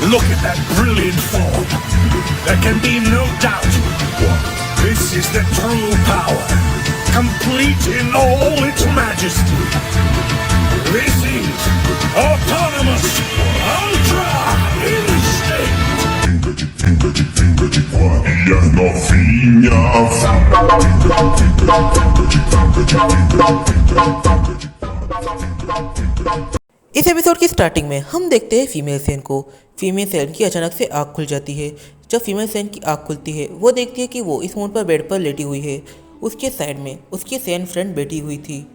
Look at that brilliant form. There can be no doubt. This is the true power, complete in all its majesty. This is autonomous Ultra Instinct. इस episode की starting में हम देखते हैं female Sen को। Female Sen की अचानक से आँख खुल जाती है। जब फीमेल सेन की आँख खुलती है वो देखती है कि वो इस मोड़ पर बेड पर लेटी हुई है। उसके साइड में उसकी सेन फ्रेंड बैठी हुई थी।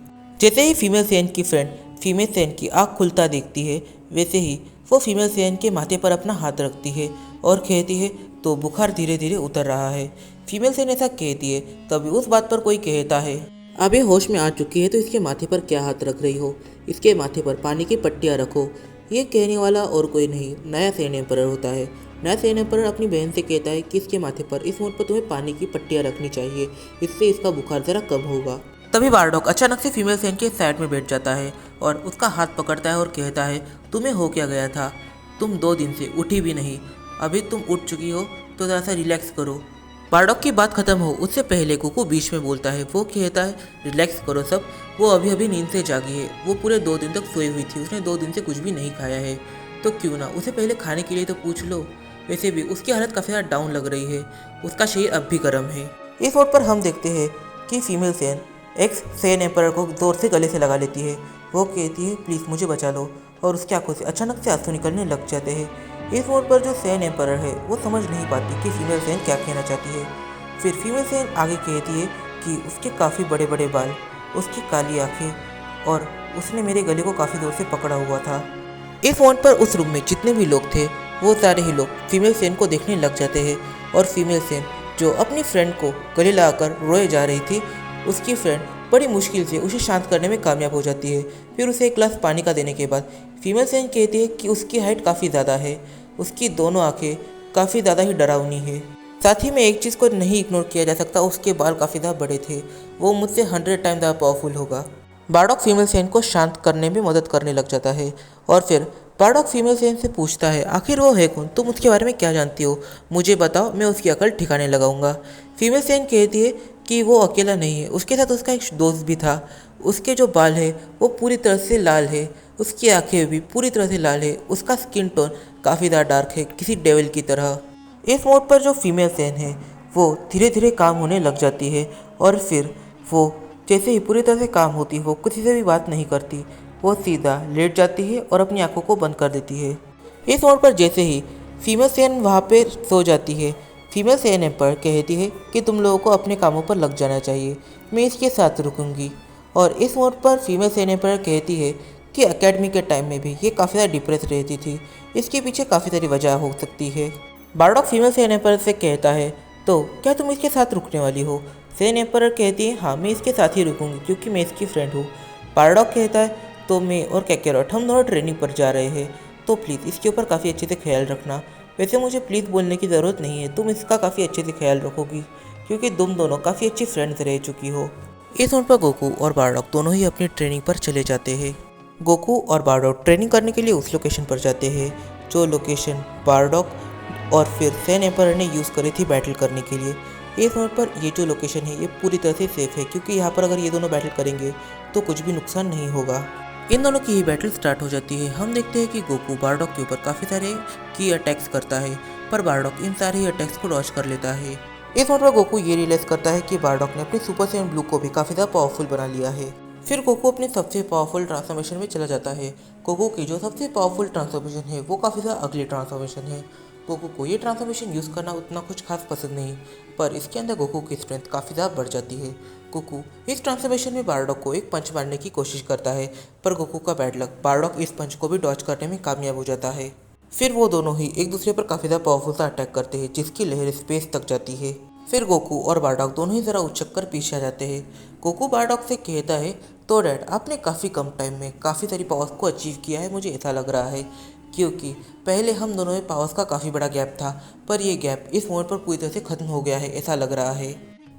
जैसे ही फीमेल सेन की फ्रेंड फीमेल सेन की आँख खुलता देखती है वैसे ही वो फीमेल सेन के माथे पर अपना हाथ रखती है और कहती है तो बुखार धीरे धीरे उतर रहा है। फीमेल सेन ऐसा कहती है तभी उस बात पर कोई कहता है अब ये होश में आ चुकी है तो इसके माथे पर क्या हाथ रख रही हो, इसके माथे पर पानी की पट्टियाँ रखो। ये कहने वाला और कोई नहीं नया सेन एम्परर होता है। नया सेन एम्परर अपनी बहन से कहता है कि इसके माथे पर इस मोड़ पर तुम्हें पानी की पट्टियाँ रखनी चाहिए, इससे इसका बुखार ज़रा कम होगा। तभी बारडॉक अचानक से फीमेल सेन के साइड में बैठ जाता है और उसका हाथ पकड़ता है और कहता है तुम्हें हो क्या गया था, तुम 2 दिन से उठी भी नहीं, अभी तुम उठ चुकी हो तो ज़रा सा रिलैक्स करो। बारडॉक की बात खत्म हो उससे पहले कोको बीच में बोलता है। वो कहता है रिलैक्स करो सब, वो अभी अभी नींद से जागी है, वो पूरे 2 दिन तक सोई हुई थी, उसने 2 दिन से कुछ भी नहीं खाया है, तो क्यों ना उसे पहले खाने के लिए तो पूछ लो। वैसे भी उसकी हालत काफ़ी ज़्यादा डाउन लग रही है, उसका शरीर अब भी गर्म है। इस वक्त पर हम देखते हैं कि female Sen x Sen emperor को जोर से गले से लगा लेती है। वो कहती है प्लीज़ मुझे बचा लो और उसकी आंखों से अचानक से आंसू निकलने लग जाते हैं। इस मोड़ पर जो सेन एम्परर है वो समझ नहीं पाती कि फीमेल सेन क्या कहना चाहती है। फिर फीमेल सेन आगे कहती है कि उसके काफ़ी बड़े बड़े बाल, उसकी काली आंखें और उसने मेरे गले को काफ़ी जोर से पकड़ा हुआ था। इस मोड़ पर उस रूम में जितने भी लोग थे वो सारे ही लोग फीमेल सेन को देखने लग जाते हैं और फीमेल सेन जो अपनी फ्रेंड को गले लगाकर रोए जा रही थी, उसकी फ्रेंड बड़ी मुश्किल से उसे शांत करने में कामयाब हो जाती है। फिर उसे एक गिलास पानी का देने के बाद फीमेल सेन कहती है कि उसकी हाइट काफ़ी ज़्यादा है, उसकी दोनों आंखें काफ़ी ज़्यादा ही डरावनी है। साथ ही में एक चीज़ को नहीं इग्नोर किया जा सकता, उसके बाल काफ़ी ज़्यादा बड़े थे, वो मुझसे 100 टाइम ज़्यादा पावरफुल होगा। बारडॉक फीमेल सेन को शांत करने में मदद करने लग जाता है और फिर बारडॉक फीमेल सेन से पूछता है आखिर वो है कौन, तुम उसके बारे में क्या जानती हो, मुझे बताओ, मैं उसकी अकल ठिकाने लगाऊंगा। फीमेल सेन कहती है कि वो अकेला नहीं है, उसके साथ उसका एक दोस्त भी था, उसके जो बाल है वो पूरी तरह से लाल है, उसकी आंखें भी पूरी तरह से लाल है, उसका स्किन टोन काफ़ी ज़्यादा डार्क है, किसी डेविल की तरह। इस मोड पर जो फीमेल सेन है वो धीरे धीरे काम होने लग जाती है और फिर वो जैसे ही पूरी तरह से काम होती है वो किसी से भी बात नहीं करती, वो सीधा लेट जाती है और अपनी आंखों को बंद कर देती है। इस मोड पर जैसे ही फीमेल सेन वहाँ पे सो जाती है, फीमेल सेन पर कहती है कि तुम लोगों को अपने कामों पर लग जाना चाहिए, मैं इसके साथ रुकूंगी। और इस मोड पर फीमेल सेन पर कहती है कि एकेडमी के टाइम में भी ये काफ़ी ज़्यादा डिप्रेस रहती थी, इसके पीछे काफ़ी सारी वजह हो सकती है। बारडॉक फीमेल सेन एम्परर से कहता है तो क्या तुम इसके साथ रुकने वाली हो। सेन एम्परर कहती है हाँ मैं इसके साथ ही रुकूंगी क्योंकि मैं इसकी फ्रेंड हूँ। बारडॉक कहता है तो मैं और कैकेरॉट हम दोनों ट्रेनिंग पर जा रहे हैं, तो प्लीज़ इसके ऊपर काफ़ी अच्छे से ख्याल रखना। वैसे मुझे प्लीज़ बोलने की ज़रूरत नहीं है, तुम इसका काफ़ी अच्छे से ख्याल रखोगी क्योंकि तुम दोनों काफ़ी अच्छी फ्रेंड्स रह चुकी हो। इस उन पर गोकू और बारडॉक दोनों ही अपनी ट्रेनिंग पर चले जाते हैं। गोकू और बारडॉक ट्रेनिंग करने के लिए उस लोकेशन पर जाते हैं जो लोकेशन बारडॉक और फिर सेन एम्परर ने यूज़ करी थी बैटल करने के लिए। इस मोड पर ये जो लोकेशन है ये पूरी तरह से सेफ है क्योंकि यहाँ पर अगर ये दोनों बैटल करेंगे तो कुछ भी नुकसान नहीं होगा। इन दोनों की ही बैटल स्टार्ट हो जाती है। हम देखते हैं कि गोकू बारडॉक के ऊपर काफ़ी सारे की अटैक्स करता है पर बारडॉक इन सारे ही अटैक्स को डॉज कर लेता है। इस मोड पर गोकू ये रियलाइज करता है कि बारडॉक ने अपनी सुपर सेन ब्लू को भी काफ़ी ज़्यादा पावरफुल बना लिया है। फिर गोकू अपने सबसे पावरफुल ट्रांसफॉर्मेशन में चला जाता है। गोकू की जो सबसे पावरफुल ट्रांसफॉर्मेशन है वो काफ़ी ज़्यादा अगली ट्रांसफॉर्मेशन है। गोकू को ये ट्रांसफॉर्मेशन यूज़ करना उतना कुछ खास पसंद नहीं, पर इसके अंदर गोकू की स्ट्रेंथ काफ़ी ज़्यादा बढ़ जाती है। गोकू इस ट्रांसफॉर्मेशन में बारडॉक को एक पंच मारने की कोशिश करता है पर गोकू का बैड लक बारडॉक इस पंच को भी डॉज करने में कामयाब हो जाता है। फिर वो दोनों ही एक दूसरे पर काफ़ी ज़्यादा पावरफुल सा अटैक करते हैं जिसकी लहर स्पेस तक जाती है। फिर गोकू और बारडॉक दोनों ही ज़रा उछक कर पीछे आ जाते हैं। गोकू बारडॉक से कहता है तो डैड आपने काफ़ी कम टाइम में काफ़ी सारी पावर्स को अचीव किया है, मुझे ऐसा लग रहा है क्योंकि पहले हम दोनों में पावर्स का काफ़ी बड़ा गैप था पर ये गैप इस मोमेंट पर पूरी तरह से खत्म हो गया है ऐसा लग रहा है।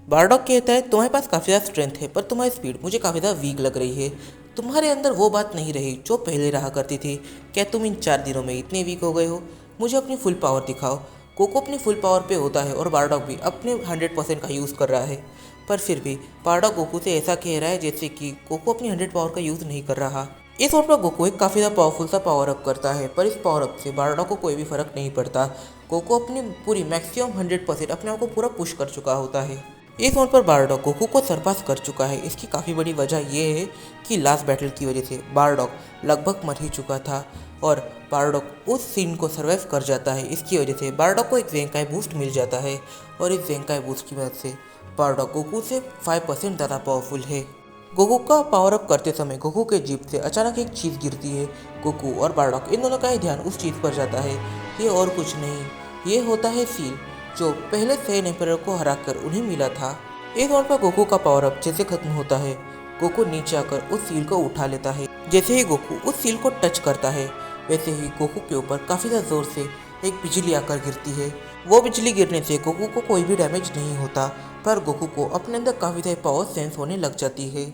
बारडॉक कहता है तुम्हारे पास काफ़ी ज़्यादा स्ट्रेंथ है पर तुम्हारी स्पीड मुझे काफ़ी ज़्यादा वीक लग रही है, तुम्हारे अंदर वो बात नहीं रही जो पहले रहा करती थी। क्या तुम इन 4 दिनों में इतने वीक हो गए हो? मुझे अपनी फुल पावर दिखाओ। कोको अपनी फुल पावर पे होता है और बारडॉग भी अपने 100% का यूज़ कर रहा है, पर फिर भी बारडॉग गोकू से ऐसा कह रहा है जैसे कि कोको अपनी 100 पावर का यूज़ नहीं कर रहा। इस वक्त पर गोकू एक काफ़ी ज़्यादा पावरफुल सा पावर अप करता है, पर इस पावर अप से बारडॉग को कोई भी फर्क नहीं पड़ता। कोको अपनी पूरी मैक्सिमम 100% अपने आप को पूरा पुश कर चुका होता है। इस मोड पर बारडॉग गोकू को सरपास कर चुका है। इसकी काफ़ी बड़ी वजह यह है कि लास्ट बैटल की वजह से बारडॉग लगभग मर ही चुका था और बारडॉग उस सीन को सर्वाइव कर जाता है। इसकी वजह से बारडॉग को एक ज़ेंकाई बूस्ट मिल जाता है और इस ज़ेंकाई बूस्ट की मदद से बारडॉग गोकू से 5% ज़्यादा पावरफुल है। गोकू का पावर अप करते समय गोकू के जीप से अचानक एक चीज़ गिरती है। गोकू और बारडॉग इन दोनों का ही ध्यान उस चीज़ पर जाता है। ये और कुछ नहीं, ये होता है सील, जो पहले सैन एम्परर को हराकर उन्हें मिला था। इस मोड पर गोकू का पावर अप जैसे खत्म होता है, गोकू नीचे आकर उस सील को उठा लेता है। जैसे ही गोकू उस सील को टच करता है, वैसे ही गोकू के ऊपर काफ़ी ज़्यादा ज़ोर से एक बिजली आकर गिरती है। वो बिजली गिरने से गोकू को कोई भी डैमेज नहीं होता, पर गोकू को अपने अंदर काफ़ी ज़्यादा पावर सेंस होने लग जाती है।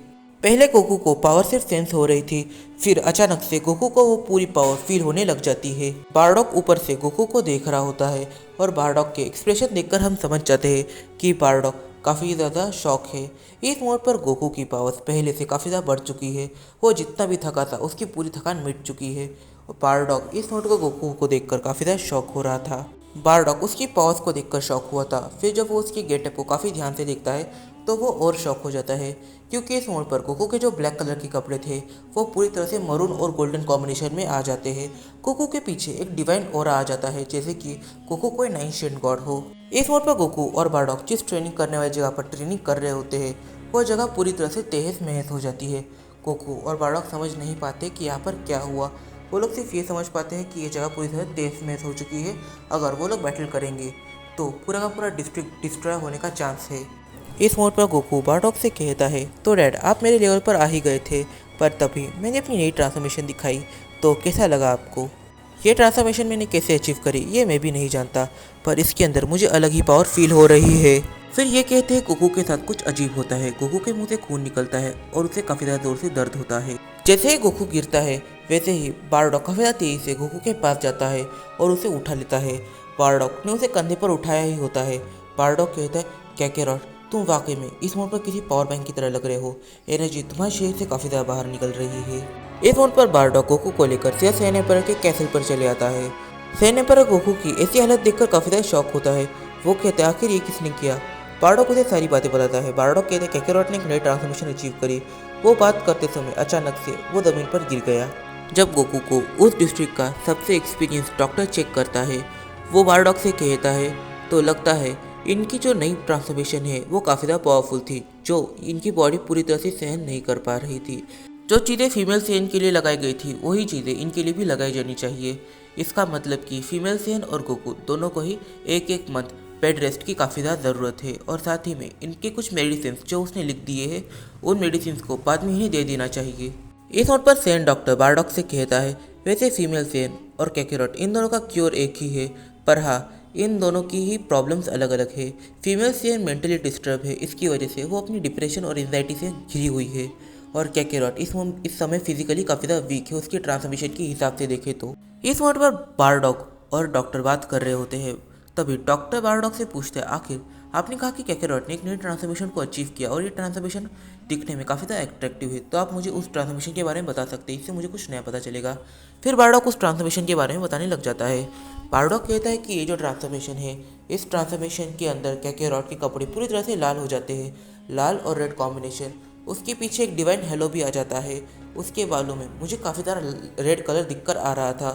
पहले गोकू को पावर सिर्फ सेंस हो रही थी, फिर अचानक से गोकू को वो पूरी पावर फील होने लग जाती है। बारडॉग ऊपर से गोकू को देख रहा होता है और बारडॉग के एक्सप्रेशन देखकर हम समझ जाते हैं कि बारडॉग काफ़ी ज़्यादा शॉक है। इस मोड पर गोकू की पावर्स पहले से काफ़ी ज़्यादा बढ़ चुकी है। वो जितना भी थका था उसकी पूरी थकान मिट चुकी है और बारडॉग इस मोड को गोकू को देखकर काफ़ी ज़्यादा शॉक हो रहा था। बारडॉग उसकी पावर्स को देखकर शॉक हुआ था। फिर जब वो उसकी गेटअप को काफ़ी ध्यान से देखता है तो वो और शॉक हो जाता है, क्योंकि इस मोड पर गोकू के जो ब्लैक कलर के कपड़े थे वो पूरी तरह से मरून और गोल्डन कॉम्बिनेशन में आ जाते हैं। गोकू के पीछे एक डिवाइन ऑरा आ जाता है, जैसे कि गोकू कोई एंशिएंट गॉड हो। इस मोड पर गोकू और बारडॉग जिस ट्रेनिंग करने वाली जगह पर ट्रेनिंग कर रहे होते हैं, वो जगह पूरी तरह से तहस महस हो जाती है। गोकू और बारडॉग समझ नहीं पाते कि यहाँ पर क्या हुआ। वो लोग सिर्फ ये समझ पाते हैं कि ये जगह पूरी तरह तहस महस हो चुकी है। अगर वो लोग बैटल करेंगे तो पूरा का पूरा डिस्ट्रिक्ट डिस्ट्रॉय होने का चांस है। इस मोड पर गोकू बारडॉग से कहता है, तो डैड आप मेरे लेवल पर आ ही गए थे, पर तभी मैंने अपनी नई ट्रांसफॉर्मेशन दिखाई, तो कैसा लगा आपको? ये ट्रांसफॉर्मेशन मैंने कैसे अचीव करी ये मैं भी नहीं जानता, पर इसके अंदर मुझे अलग ही पावर फील हो रही है। फिर ये कहते हैं गोकू के साथ कुछ अजीब होता है। गोकू के मुंह से खून निकलता है और उसे काफ़ी ज़्यादा जोर से दर्द होता है। जैसे ही गोकू गिरता है वैसे ही बारडॉग काफ़ी ज़्यादा तेज़ी से गोकू के पास जाता है और उसे उठा लेता है। बारडॉग ने उसे कंधे पर उठाया ही होता है। बारडॉग कहता है, कैकेरॉट तुम वाकई में इस मोड पर किसी पावर बैंक की तरह लग रहे हो। एनर्जी तुम्हारे शरीर से काफ़ी ज़्यादा बाहर निकल रही है। इस मोड पर बारडॉग गोकू को लेकर सीधा सैन एम्परर के कैसल पर चले आता है। सैन एम्परर गोकू की ऐसी हालत देखकर काफ़ी ज़्यादा शॉक होता है। वो कहते हैं, आखिर ये किसने किया? बारडॉग उसे सारी बातें बताता है। बारडॉग कहते हैं, कैकेरॉट ने एक नई ट्रांसफॉर्मेशन अचीव करी। वो बात करते समय अचानक से वो ज़मीन पर गिर गया। जब गोकू को उस डिस्ट्रिक्ट का सबसे एक्सपीरियंस डॉक्टर चेक करता है, वो बारडॉग से कहता है, तो लगता है इनकी जो नई ट्रांसफॉर्मेशन है वो काफ़ी ज़्यादा पावरफुल थी, जो इनकी बॉडी पूरी तरह से सहन नहीं कर पा रही थी। जो चीज़ें फीमेल सेन के लिए लगाई गई थी वही चीज़ें इनके लिए भी लगाई जानी चाहिए। इसका मतलब कि फीमेल सेन और गोकू दोनों को ही एक एक मंथ बेड रेस्ट की काफ़ी ज़्यादा ज़रूरत है और साथ ही में इनके कुछ मेडिसिन जो उसने लिख दिए हैं उन मेडिसिन को बाद में ही दे देना चाहिए। इस नोट पर सेन डॉक्टर बारडॉग से कहता है, वैसे फीमेल सेन और कैकेरॉट इन दोनों का क्योर एक ही है, पर हाँ इन दोनों की ही प्रॉब्लम्स अलग अलग है। फीमेल सेन मेंटली डिस्टर्ब है, इसकी वजह से वो अपनी डिप्रेशन और एंजाइटी से घिरी हुई है और कैकेरॉट इस समय फिजिकली काफ़ी ज़्यादा वीक है उसकी ट्रांसफॉर्मेशन के हिसाब से देखें तो। इस मोड पर बारडॉग और डॉक्टर बात कर रहे होते हैं, तभी डॉक्टर बारडॉग से पूछते हैं, आखिर आपने कहा कि कैकेरॉट ने एक नई ट्रांसफॉर्मेशन को अचीव किया और ये ट्रांसफॉर्मेशन दिखने में काफ़ी ज़्यादा अट्रैक्टिव है, तो आप मुझे उस ट्रांसफॉर्मेशन के बारे में बता सकते हैं, इससे मुझे कुछ नया पता चलेगा। फिर बारडॉग उस ट्रांसफॉर्मेशन के बारे में बताने लग जाता है। बारडॉग कहता है कि ये जो ट्रांसफॉर्मेशन है, इस ट्रांसफॉर्मेशन के अंदर कैकेरॉट के कपड़े पूरी तरह से लाल हो जाते हैं, लाल और रेड कॉम्बिनेशन। उसके पीछे एक डिवाइन हेलो भी आ जाता है। उसके बालों में मुझे काफ़ी ज़्यादा रेड कलर दिखकर आ रहा था।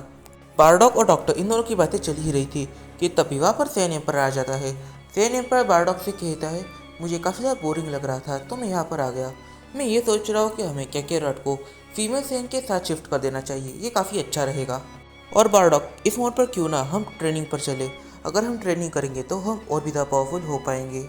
बारडॉग और डॉक्टर इन दोनों की बातें चल ही रही थी कि तभी वहाँ पर सैन एम्परर आ जाता है। सैन एम्परर बारडॉग से कहता है, मुझे काफ़ी ज़्यादा बोरिंग लग रहा था तो मैं यहाँ पर आ गया। मैं ये सोच रहा हूँ कि हमें कैकेरॉट को फीमेल सैन के साथ शिफ्ट कर देना चाहिए, ये काफ़ी अच्छा रहेगा। और बारडॉग, इस मोड पर क्यों ना हम ट्रेनिंग पर चले, अगर हम ट्रेनिंग करेंगे तो हम और भी ज़्यादा पावरफुल हो पाएंगे।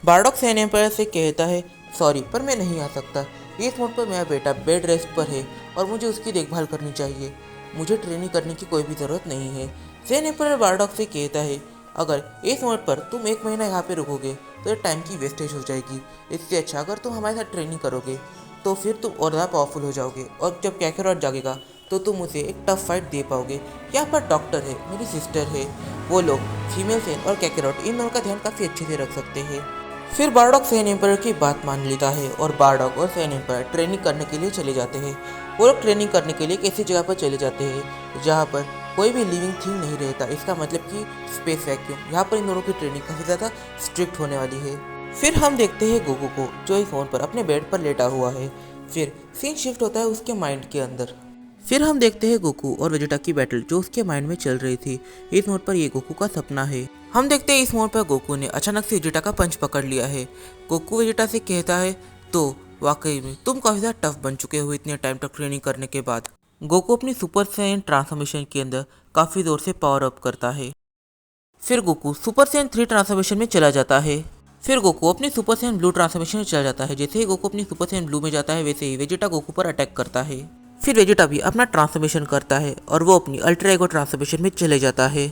बारडॉग सैन एम्परर से कहता है, सॉरी पर मैं नहीं आ सकता, इस मोड पर मेरा बेटा बेड रेस्ट पर है और मुझे उसकी देखभाल करनी चाहिए, मुझे ट्रेनिंग करने की कोई भी ज़रूरत नहीं है। सैन एम्परर बारडॉग से कहता है, अगर इस मोड पर तुम 1 महीना यहाँ पे रुकोगे तो टाइम की वेस्टेज हो जाएगी, इससे अच्छा अगर तुम हमारे साथ ट्रेनिंग करोगे तो फिर तुम और ज़्यादा पावरफुल हो जाओगे, और जब कैकेरॉट जागेगा तो तुम उसे एक टफ फाइट दे पाओगे। यहाँ पर डॉक्टर है, मेरी सिस्टर है, वो लोग फीमेल सेन और कैकेरॉट इन दोनों का ध्यान काफ़ी अच्छे से रख सकते हैं। फिर बारडॉक सैन एम्पर की बात मान लेता है और बारडॉक और सैन एम्पर ट्रेनिंग करने के लिए चले जाते हैं। वो लोग ट्रेनिंग करने के लिए एक ऐसी जगह पर चले जाते हैं जहाँ पर कोई भी लिविंग थिंग नहीं रहता, इसका मतलब कि स्पेस वैक्यूम। यहाँ पर इन दोनों की ट्रेनिंग काफ़ी ज़्यादा स्ट्रिक्ट होने वाली है। फिर हम देखते हैं गोकू को, जो इस फोन पर अपने बेड पर लेटा हुआ है। फिर सीन शिफ्ट होता है उसके माइंड के अंदर। फिर हम देखते हैं गोकू और वेजिटा की बैटल जो उसके माइंड में चल रही थी। इस मोड पर ये गोकू का सपना है। हम देखते हैं इस मोड पर गोकू ने अचानक से वेजिटा का पंच पकड़ लिया है। गोकू वेजिटा से कहता है, तो वाकई में तुम काफ़ी ज़्यादा टफ बन चुके हो इतने टाइम तक ट्रेनिंग करने के बाद। गोकू अपनी सुपर सैयन ट्रांसफॉर्मेशन के अंदर काफ़ी जोर से पावर अप करता है। फिर गोकू सुपर सैयन 3 ट्रांसफॉर्मेशन में चला जाता है। फिर गोकू अपनी सुपर सैयन ब्लू ट्रांसफॉर्मेशन में चला जाता है। जैसे ही गोकू अपनी सुपर सैयन ब्लू में जाता है वैसे ही वेजिटा गोकू पर अटैक करता है। फिर वेजिटा भी अपना ट्रांसफॉर्मेशन करता है और वो अपनी अल्ट्रा एगो ट्रांसफॉर्मेशन में चले जाता है।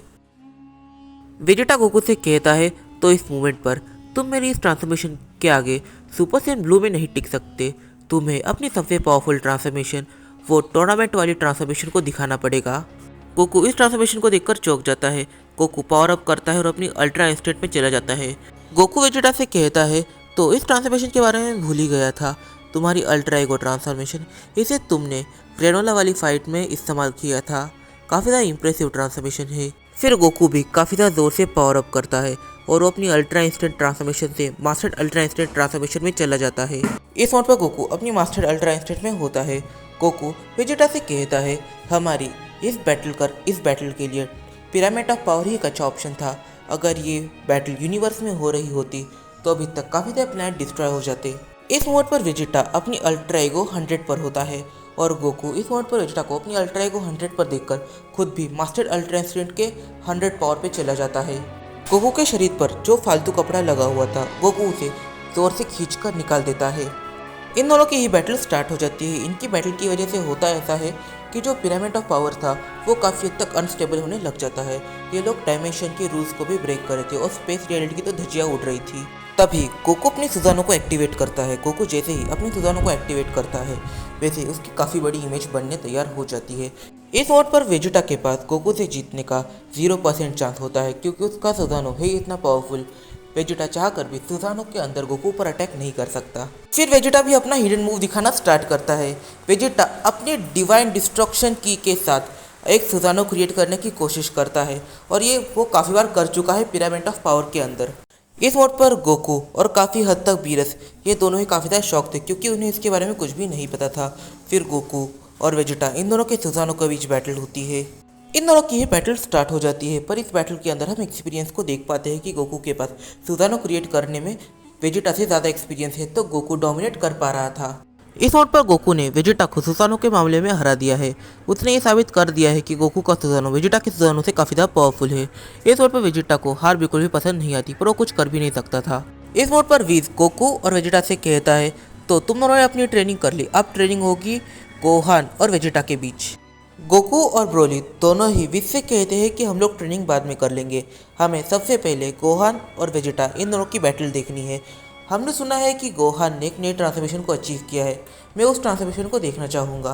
वेजिटा गोकू से कहता है, तो इस मूवमेंट पर तुम मेरी इस ट्रांसफॉर्मेशन के आगे सुपर सैयन ब्लू में नहीं टिक सकते। तुम्हें अपनी सबसे पावरफुल ट्रांसफॉर्मेशन, वो टूर्नामेंट वाली ट्रांसफॉर्मेशन को दिखाना पड़ेगा। गोकू इस ट्रांसफॉर्मेशन को देखकर चौंक जाता है। गोकू पावर अप करता है और अपनी अल्ट्रा इंस्टेंट में चला जाता है। गोकू वेजिटा से कहता है, तो इस ट्रांसफॉर्मेशन के बारे में भूल ही गया था, तुम्हारी अल्ट्रा ईगो ट्रांसफॉर्मेशन। इसे तुमने ग्रेनोला वाली फाइट में इस्तेमाल किया था। काफ़ी ज़्यादा इंप्रेसिव ट्रांसफॉर्मेशन है। फिर गोकू भी काफ़ी ज़्यादा ज़ोर से पावर अप करता है और वो अपनी अल्ट्रा इंस्टेंट ट्रांसफॉर्मेशन से मास्टर्ड अल्ट्रा इंस्टेंट ट्रांसफॉर्मेशन में चला जाता है। इस मोड पर गोकू अपनी मास्टर्ड अल्ट्रा इंस्टेंट में होता है। गोकू वेजिटा से कहता है, हमारी इस बैटल के लिए पिरामिड ऑफ पावर ही एक अच्छा ऑप्शन था। अगर ये बैटल यूनिवर्स में हो रही होती तो अभी तक काफ़ी सारे प्लैनेट डिस्ट्रॉय हो जाते। इस मोड पर वेजिटा अपनी अल्ट्रा ईगो 100 पर होता है और गोकू इस मोड पर वेजिटा को अपनी अल्ट्रा ईगो 100 पर देखकर खुद भी मास्टर अल्ट्रा इंस्टेंट के 100 पावर पे चला जाता है। गोकू के शरीर पर जो फालतू कपड़ा लगा हुआ था गोकू उसे जोर से खींचकर निकाल देता है। इन दोनों की ही बैटल स्टार्ट हो जाती है। इनकी बैटल की वजह से होता ऐसा है कि जो पिरामिड ऑफ पावर था वो काफ़ी हद तक अनस्टेबल होने लग जाता है। ये लोग डायमेंशन के रूल्स को भी ब्रेक कर रहे थे और स्पेस रियलिटी की तो धज्जियाँ उड़ रही थी। तभी गोकू अपनी सुजानो को एक्टिवेट करता है। गोकू जैसे ही अपनी सुजानो को एक्टिवेट करता है वैसे उसकी काफ़ी बड़ी इमेज बनने तैयार हो जाती है। इस मोड पर वेजिटा के पास गोकू से जीतने का 0% चांस होता है क्योंकि उसका सुजानो है इतना पावरफुल। वेजिटा चाहकर भी सुजानो के अंदर गोकू पर अटैक नहीं कर सकता। फिर वेजिटा भी अपना हिडन मूव दिखाना स्टार्ट करता है। वेजिटा अपने डिवाइन डिस्ट्रक्शन की के साथ एक सुजानो क्रिएट करने की कोशिश करता है और ये वो काफ़ी बार कर चुका है पिरामिड ऑफ पावर के अंदर। इस मोड पर गोकू और काफ़ी हद तक बीरस ये दोनों ही काफ़ी ज़्यादा शौक थे क्योंकि उन्हें इसके बारे में कुछ भी नहीं पता था। फिर गोकू और वेजिटा इन दोनों के सुजानो के बीच बैटल होती है। इन दोनों की ही बैटल स्टार्ट हो जाती है, पर इस बैटल के अंदर हम एक्सपीरियंस को देख पाते हैं कि गोकू के पास सुजानो क्रिएट करने में वेजिटा से ज़्यादा एक्सपीरियंस है, तो गोकू डोमिनेट कर पा रहा था। इस मोड पर गोकू ने वेजिटा को सुजानो के मामले में हरा दिया है। उसने ये साबित कर दिया है कि गोकू का सुजानो वेजिटा के सुजानो से काफ़ी ज़्यादा पावरफुल है। इस मोड पर वेजिटा को हार बिल्कुल भी पसंद नहीं आती, पर वो कुछ कर भी नहीं सकता था। इस मोड पर वीज गोकू और वेजिटा से कहता है, तो तुम दोनों ने अपनी ट्रेनिंग कर ली, अब ट्रेनिंग होगी गोहान और वेजिटा के बीच। गोकू और ब्रोली दोनों ही विज से कहते हैं कि हम लोग ट्रेनिंग बाद में कर लेंगे, हमें सबसे पहले गोहान और वेजिटा इन दोनों की बैटल देखनी है। हमने सुना है कि गोहान ने एक नई ट्रांसफॉर्मेशन को अचीव किया है, मैं उस ट्रांसफॉर्मेशन को देखना चाहूँगा।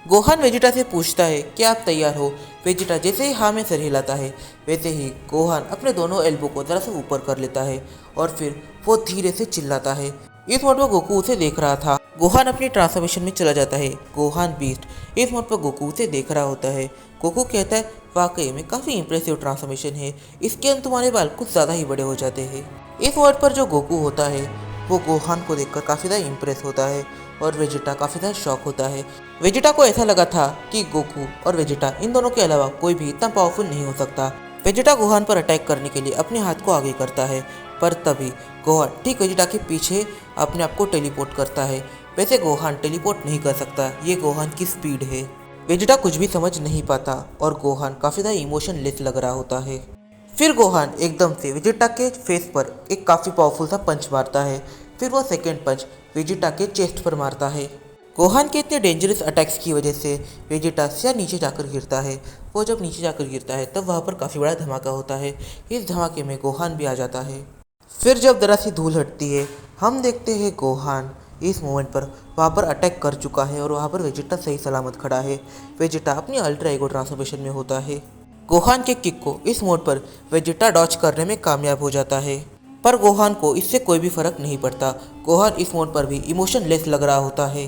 गोहान वेजिटा से पूछता है, क्या आप तैयार हो? वेजिटा जैसे ही हाँ में सर हिलाता है वैसे ही गोहान अपने दोनों एल्बो को ज़रा सा ऊपर कर लेता है और फिर वो धीरे से चिल्लाता है। इस मोड पर गोकू उसे देख रहा था। गोहान अपनी ट्रांसफॉर्मेशन में चला जाता है। गोहान बीस्ट इस मोड पर गोकू उसे देख रहा होता है। गोकू कहता है, वाकई में काफ़ी इंप्रेसिव ट्रांसफॉर्मेशन है, इसके अंदर तुम्हारे बाल कुछ ज़्यादा ही बड़े हो जाते हैं। इस मोड पर जो गोकू होता है वो गोहान को देखकर काफ़ी ज़्यादा इंप्रेस होता है और वेजिटा काफ़ी ज़्यादा शॉक होता है। वेजिटा को ऐसा लगा था कि गोकू और वेजिटा इन दोनों के अलावा कोई भी इतना पावरफुल नहीं हो सकता। वेजिटा गोहान पर अटैक करने के लिए अपने हाथ को आगे करता है, पर तभी गोहान ठीक वेजिटा के पीछे अपने आप को टेलीपोर्ट करता है। वैसे गोहान टेलीपोर्ट नहीं कर सकता, ये गोहान की स्पीड है। वेजिटा कुछ भी समझ नहीं पाता और गोहान काफ़ी ज़्यादा इमोशनलेस लग रहा होता है। फिर गोहान एकदम से वेजिटा के फेस पर एक काफ़ी पावरफुल सा पंच मारता है। फिर वो सेकेंड पंच वेजिटा के चेस्ट पर मारता है। गोहान के इतने डेंजरस अटैक्स की वजह से वेजिटा सीधा नीचे जाकर गिरता है। वो जब नीचे जाकर गिरता है तब वहाँ पर काफ़ी बड़ा धमाका होता है। इस धमाके में गोहान भी आ जाता है। फिर जब ज़रा सी धूल हटती है हम देखते हैं गोहान इस मोमेंट पर वहाँ पर अटैक कर चुका है और वहाँ पर वेजिटा सही सलामत खड़ा है। वेजिटा अपनी अल्ट्रा ईगो ट्रांसफॉर्मेशन में होता है। गोहान के किक को इस मोड पर वेजिटा डॉच करने में कामयाब हो जाता है, पर गोहान को इससे कोई भी फर्क नहीं पड़ता। गोहान इस मोड पर भी इमोशनलेस लग रहा होता है।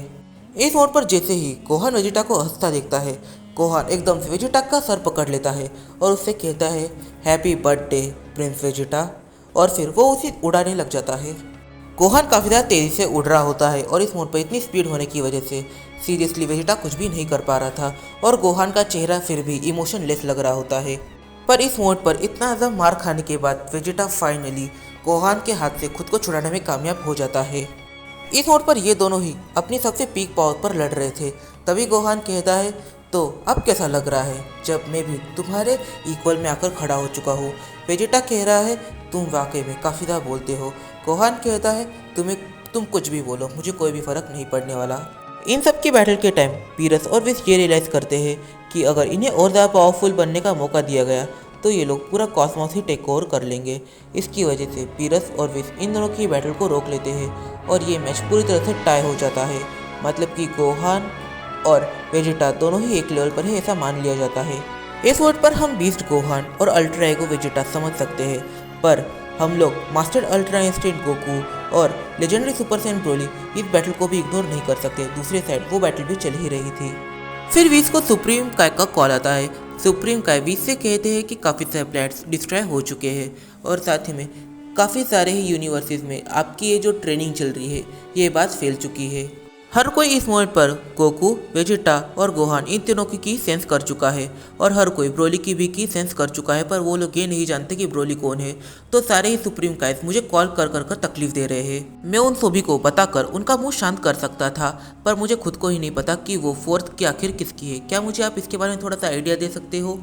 इस मोड पर जैसे ही गोहान वेजिटा को हंसता देखता है, गोहान एकदम से वेजिटा का सर पकड़ लेता है और उससे कहता है हैप्पी बर्थडे प्रिंस वेजिटा, और फिर वो उसे उड़ाने लग जाता है। गोहान काफ़ी ज़्यादा तेज़ी से उड़ रहा होता है और इस मोड पर इतनी स्पीड होने की वजह से सीरियसली वेजिटा कुछ भी नहीं कर पा रहा था और गोहान का चेहरा फिर भी इमोशनलेस लग रहा होता है। पर इस मोड पर इतना ज़्यादा मार खाने के बाद वेजिटा फाइनली गोहान के हाथ से खुद को छुड़ाने में कामयाब हो जाता है। इस मोड पर ये दोनों ही अपनी सबसे पीक पावर पर लड़ रहे थे। तभी गोहान कहता है तो अब कैसा लग रहा है जब मैं भी तुम्हारे इक्वल में आकर खड़ा हो चुका हूँ। वेजिटा कह रहा है तुम वाकई में काफ़ी ज़्यादा बोलते हो। गोहान कहता है तुम कुछ भी बोलो, मुझे कोई भी फर्क नहीं पड़ने वाला। इन सब की बैटल के टाइम पीरस और विस ये रियलाइज करते हैं कि अगर इन्हें और ज़्यादा पावरफुल बनने का मौका दिया गया तो ये लोग पूरा कॉस्मोस ही टेक ओवर कर लेंगे। इसकी वजह से पीरस और विस इन दोनों की बैटल को रोक लेते हैं और ये मैच पूरी तरह से टाई हो जाता है। मतलब कि गोहान और वेजिटा दोनों ही एक लेवल पर है, ऐसा मान लिया जाता है। इस वर्ड पर हम बीस्ट गोहान और अल्ट्रा ईगो वेजिटा समझ सकते हैं, पर हम लोग मास्टर अल्ट्रा इंस्टेंट गोकू और लेजेंडरी सुपर सैयन ब्रोली इस बैटल को भी इग्नोर नहीं कर सकते। दूसरी साइड वो बैटल भी चल ही रही थी। फिर वीस को सुप्रीम काय का कॉल आता है। सुप्रीम काय वीस से कहते हैं कि काफ़ी सारे प्लैनेट्स डिस्ट्रॉय हो चुके हैं और साथ ही में काफ़ी सारे ही यूनिवर्सेस में आपकी ये जो ट्रेनिंग चल रही है ये बात फैल चुकी है। हर कोई इस मोमेंट पर गोकू, वेजिटा और गोहान इन तीनों की सेंस कर चुका है और हर कोई ब्रोली की भी की सेंस कर चुका है, पर वो लोग ये नहीं जानते कि ब्रोली कौन है। तो सारे ही सुप्रीम काइस मुझे कॉल कर कर कर तकलीफ दे रहे हैं। मैं उन सभी को बताकर उनका मुंह शांत कर सकता था, पर मुझे खुद को ही नहीं पता कि वो फोर्थ की आखिर किसकी है। क्या मुझे आप इसके बारे में थोड़ा सा आइडिया दे सकते हो?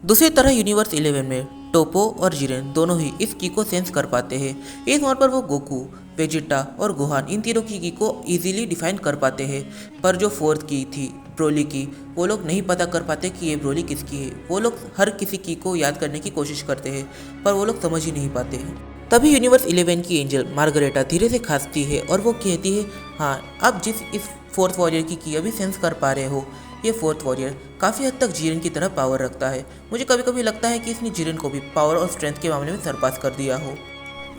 दूसरी तरह यूनिवर्स 11 में टोपो और जिरेन दोनों ही इस की को सेंस कर पाते हैं। इस मोड पर वो गोकू, वेजिटा और गोहान इन तीनों की को इजीली डिफाइन कर पाते हैं, पर जो फोर्थ की थी ब्रोली की, वो लोग नहीं पता कर पाते कि ये ब्रोली किसकी है। वो लोग हर किसी की को याद करने की कोशिश करते हैं, पर वो लोग समझ ही नहीं पाते हैं। तभी यूनिवर्स 11 की एंजल मार्गरेटा धीरे से खांसती है और वो कहती है हाँ, अब जिस इस फोर्थ वॉरियर की अभी सेंस कर पा रहे हो, ये फोर्थ वॉरियर काफ़ी हद तक जिरेन की तरह पावर रखता है। मुझे कभी कभी लगता है कि इसने जिरेन को भी पावर और स्ट्रेंथ के मामले में सरपास कर दिया हो।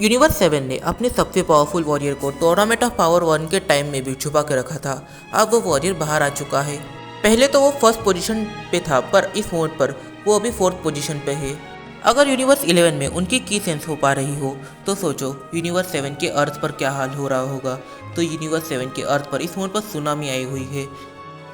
यूनिवर्स 7 ने अपने सबसे पावरफुल वॉरियर को टूर्नामेंट ऑफ पावर 1 के टाइम में भी छुपा के रखा था। अब वो वॉरियर बाहर आ चुका है। पहले तो वो फर्स्ट पोजीशन पे था, पर इस मोड पर वो अभी फोर्थ पोजीशन पे है। अगर यूनिवर्स 11 में उनकी की सेंस हो पा रही हो तो सोचो यूनिवर्स 7 के अर्थ पर क्या हाल हो रहा होगा। तो यूनिवर्स 7 के अर्थ पर इस मोड पर सुनामी आई हुई है।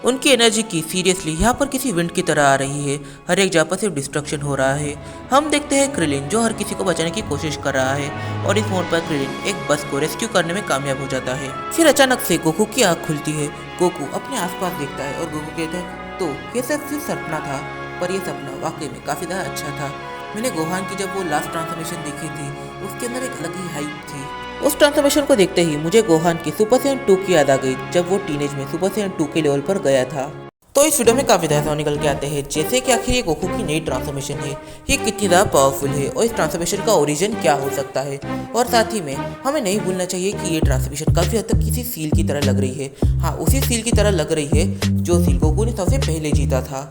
उनकी एनर्जी की सीरियसली यहाँ पर किसी विंड की तरह आ रही है। हर एक जगह पर सिर्फ डिस्ट्रक्शन हो रहा है। हम देखते हैं क्रिलिन जो हर किसी को बचाने की कोशिश कर रहा है और इस मोड पर क्रिलिन एक बस को रेस्क्यू करने में कामयाब हो जाता है। फिर अचानक से गोकू की आँख खुलती है। गोकू अपने आसपास देखता है और गोकू कहता है तो ये सिर्फ सपना था, पर यह सपना वाकई में काफ़ी ज़्यादा अच्छा था। मैंने गोहान की जब वो लास्ट ट्रांसफॉर्मेशन देखी थी, उसके अंदर एक अलग ही हाइप थी। उस ट्रांसफॉर्मेशन को देखते ही मुझे गोहान की सुपर सैयन 2 की याद आ गई, जब वो टीनेज में सुपर सैयन 2 के लेवल पर गया था। तो इस वीडियो में काफ़ी ज़्यादा निकल के आते हैं, जैसे कि आखिर ये गोकू की नई ट्रांसफॉर्मेशन है, ये कितनी ज़्यादा पावरफुल है और इस ट्रांसफॉर्मेशन का ओरिजिन क्या हो सकता है। और साथ ही में हमें नहीं भूलना चाहिए कि ये ट्रांसफॉर्मेशन काफ़ी हद तक किसी सील की तरह लग रही है। हाँ, उसी सील की तरह लग रही है जो सील गोकू ने सबसे पहले जीता था।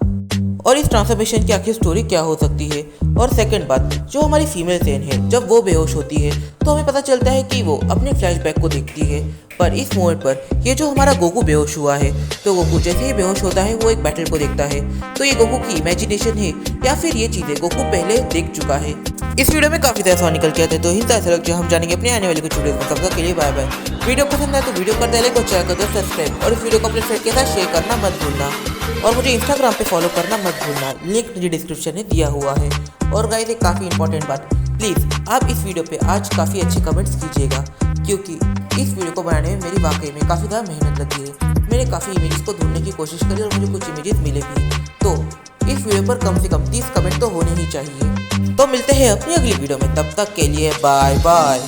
और इस ट्रांसफॉर्मेशन की आखिर स्टोरी क्या हो सकती है। और सेकंड बात, जो हमारी फीमेल सैयन है, जब वो बेहोश होती है तो हमें पता चलता है कि वो अपने फ्लैशबैक को देखती है। पर इस मोमेंट पर ये जो हमारा गोकू बेहोश हुआ है, तो गोकू जैसे ही बेहोश होता है वो एक बैटल को देखता है। तो ये गोकू की इमेजिनेशन है या फिर ये चीज़ें गोकू पहले देख चुका है। इस वीडियो में काफ़ी ज़्यादा निकल के आते हैं, तो हिंसा ऐसा लग जो हम जानेंगे अपने आने वाली कुछ वीडियो में। तब तक के लिए बाय बाय। वीडियो पसंद आए तो वीडियो कर दे, लाइक और शेयर कर दो, सब्सक्राइब, और इस वीडियो को अपने फ्रेंड के साथ शेयर करना मत भूलना। और मुझे इंस्टाग्राम पे फॉलो करना मत भूलना, लिंक मुझे डिस्क्रिप्शन में दिया हुआ है। और गाइस एक काफ़ी इंपॉर्टेंट बात, प्लीज़ आप इस वीडियो पे आज काफ़ी अच्छे कमेंट्स कीजिएगा, क्योंकि इस वीडियो को बनाने में मेरी वाकई में काफ़ी ज़्यादा मेहनत लगी है। मैंने काफ़ी इमेजेस को ढूंढने की कोशिश करी और मुझे कुछ इमेजेस मिले भी। तो इस वीडियो पर कम से कम 30 कमेंट तो होने ही चाहिए। तो मिलते हैं अपनी अगली वीडियो में, तब तक के लिए बाय बाय।